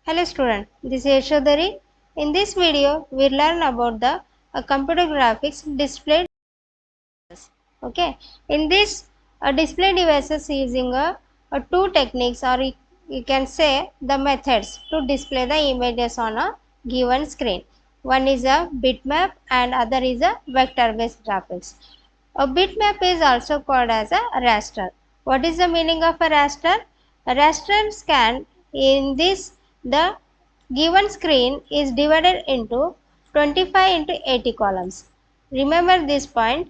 Hello student, this is Yashodhari. In this video, we learn about the computer graphics display devices. Okay, in this display devices using two techniques, or you can say the methods to display the images on a given screen. One is a bitmap and other is a vector based graphics. A bitmap is also called as a raster. What is the meaning of a raster? A raster scan in this the given screen is divided into 25 into 80 columns. Remember this point.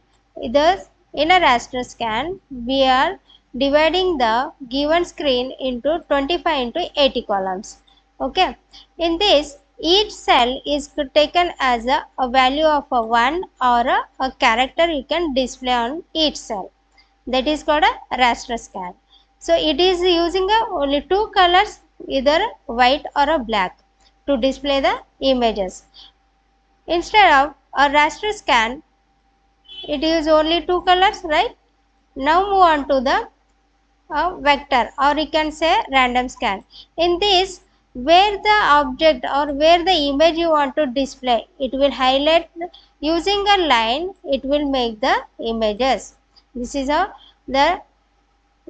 Thus, in a raster scan, we are dividing the given screen into 25 into 80 columns. Okay. In this, each cell is taken as a value of a 1 or a character you can display on each cell. That is called a raster scan. So, it is using only two colors, either white or a black, to display the images. Instead of a raster scan, it is only two colors, right? Now move on to the vector, or you can say random scan. In this, where the object or where the image you want to display, it will highlight using a line, it will make the images. This is how the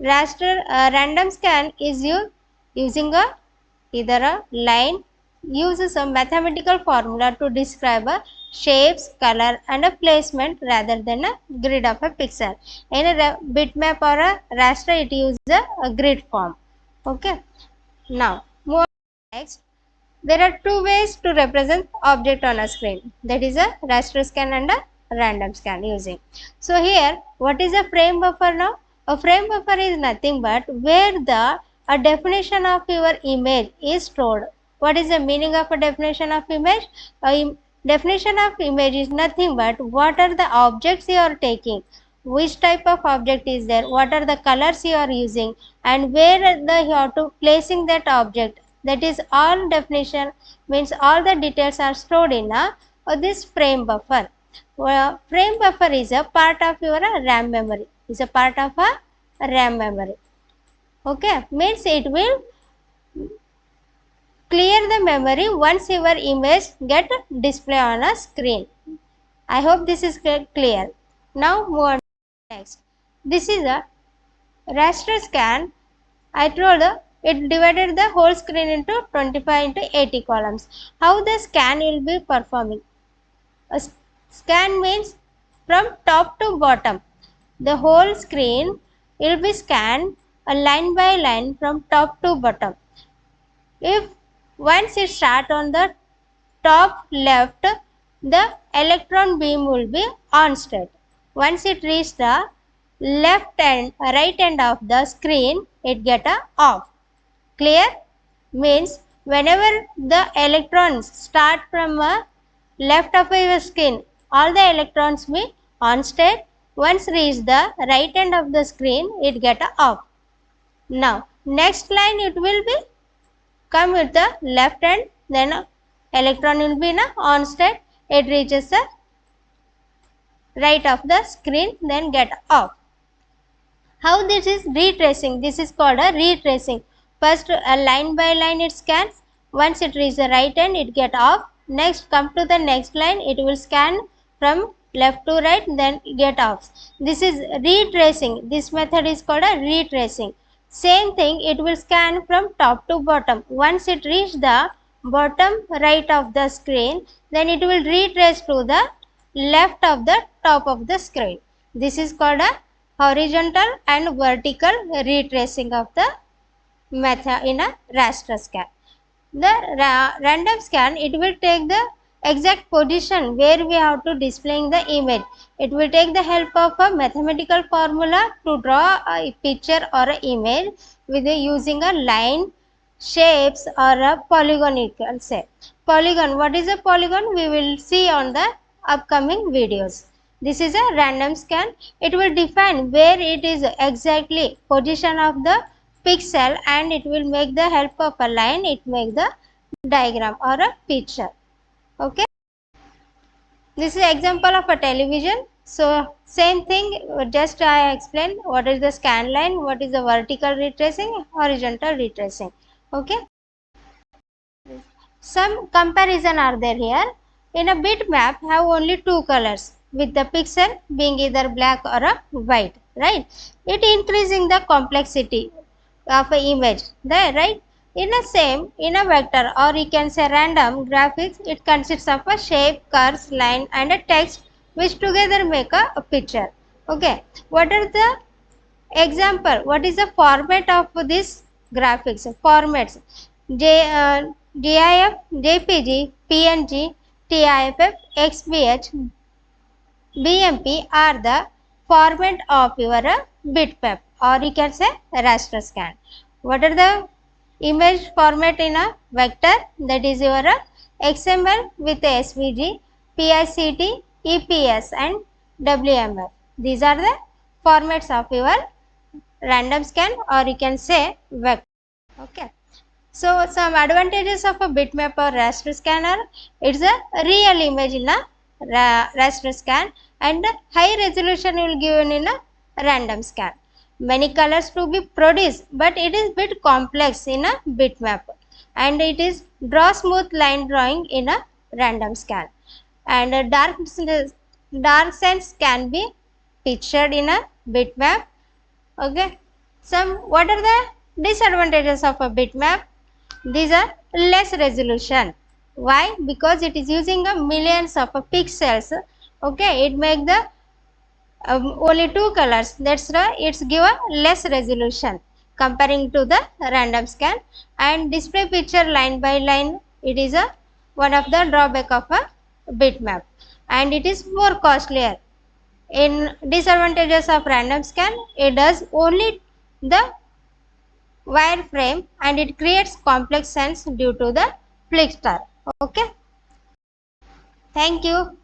raster random scan is using either a line, uses a mathematical formula to describe a shapes, color and a placement rather than a grid of a pixel. In a bitmap or a raster, it uses a grid form. Okay. Now, move on to next. There are two ways to represent object on a screen. That is a raster scan and a random scan using. So here, what is a frame buffer now? A frame buffer is nothing but where the a definition of your image is stored. What is the meaning of a definition of image? Definition of image is nothing but what are the objects you are taking, which type of object is there, what are the colors you are using, and where you have to placing that object. That is all definition, means all the details are stored in this frame buffer. Frame buffer is a part of your RAM memory. Is a part of a RAM memory. Okay, means it will clear the memory once your image get display on a screen. I hope this is clear. Now move on to next. This is a raster scan. I told it divided the whole screen into 25 into 80 columns. How the scan will be performing? A scan means from top to bottom. The whole screen will be scanned line by line from top to bottom. If once it start on the top left, the electron beam will be on state. Once it reach the left and right end of the screen, it get a off. Clear? Means whenever the electrons start from left of your screen, all the electrons be on state. Once reach the right end of the screen, it get a off. Now next line it will be come with the left end, then electron will be in a on state, it reaches the right of the screen, then get off. How this is retracing? This is called a retracing. First line by line it scans, once it reaches the right end it get off, next come to the next line, it will scan from left to right, then get off. This is retracing. This method is called a retracing. Same thing, it will scan from top to bottom. Once it reach the bottom right of the screen, then it will retrace to the left of the top of the screen. This is called a horizontal and vertical retracing of the method in a raster scan. The random scan, it will take the exact position where we have to displaying the image. It will take the help of a mathematical formula to draw a picture or an image with using a line, shapes or a polygon, you can say. Polygon, what is a polygon? We will see on the upcoming videos. This is a random scan. It will define where it is exactly position of the pixel, and it will make the help of a line, it make the diagram or a picture. Okay. This is example of a television. So same thing, just I explained what is the scan line, what is the vertical retracing, horizontal retracing. Okay. Some comparison are there here. In a bitmap have only two colors with the pixel being either black or a white, right? It increasing the complexity of a image there, right? In a same, in a vector or you can say random graphics, it consists of a shape, curves, line and a text which together make a picture. Okay, what are the example? What is the format of this graphics? Formats GIF, JPG, PNG, TIFF, XBH, BMP are the format of your bitmap, or you can say raster scan. What are the image format in a vector? That is your XML with SVG, PICT, EPS and WMF. These are the formats of your random scan, or you can say vector. Okay. So some advantages of a bitmap or raster scanner. It's a real image in a raster scan and high resolution will given in a random scan. Many colors to be produced, but it is bit complex in a bitmap, and it is draw smooth line drawing in a random scan. And dark sense can be pictured in a bitmap. Okay. What are the disadvantages of a bitmap? These are less resolution. Why? Because it is using a millions of pixels. Okay, it make the only two colors. That's why it's give a less resolution comparing to the random scan. And display picture line by line. It is a one of the drawback of a bitmap, and it is more costlier. In disadvantages of random scan, it does only the wireframe and it creates complex sense due to the flicker. Okay. Thank you.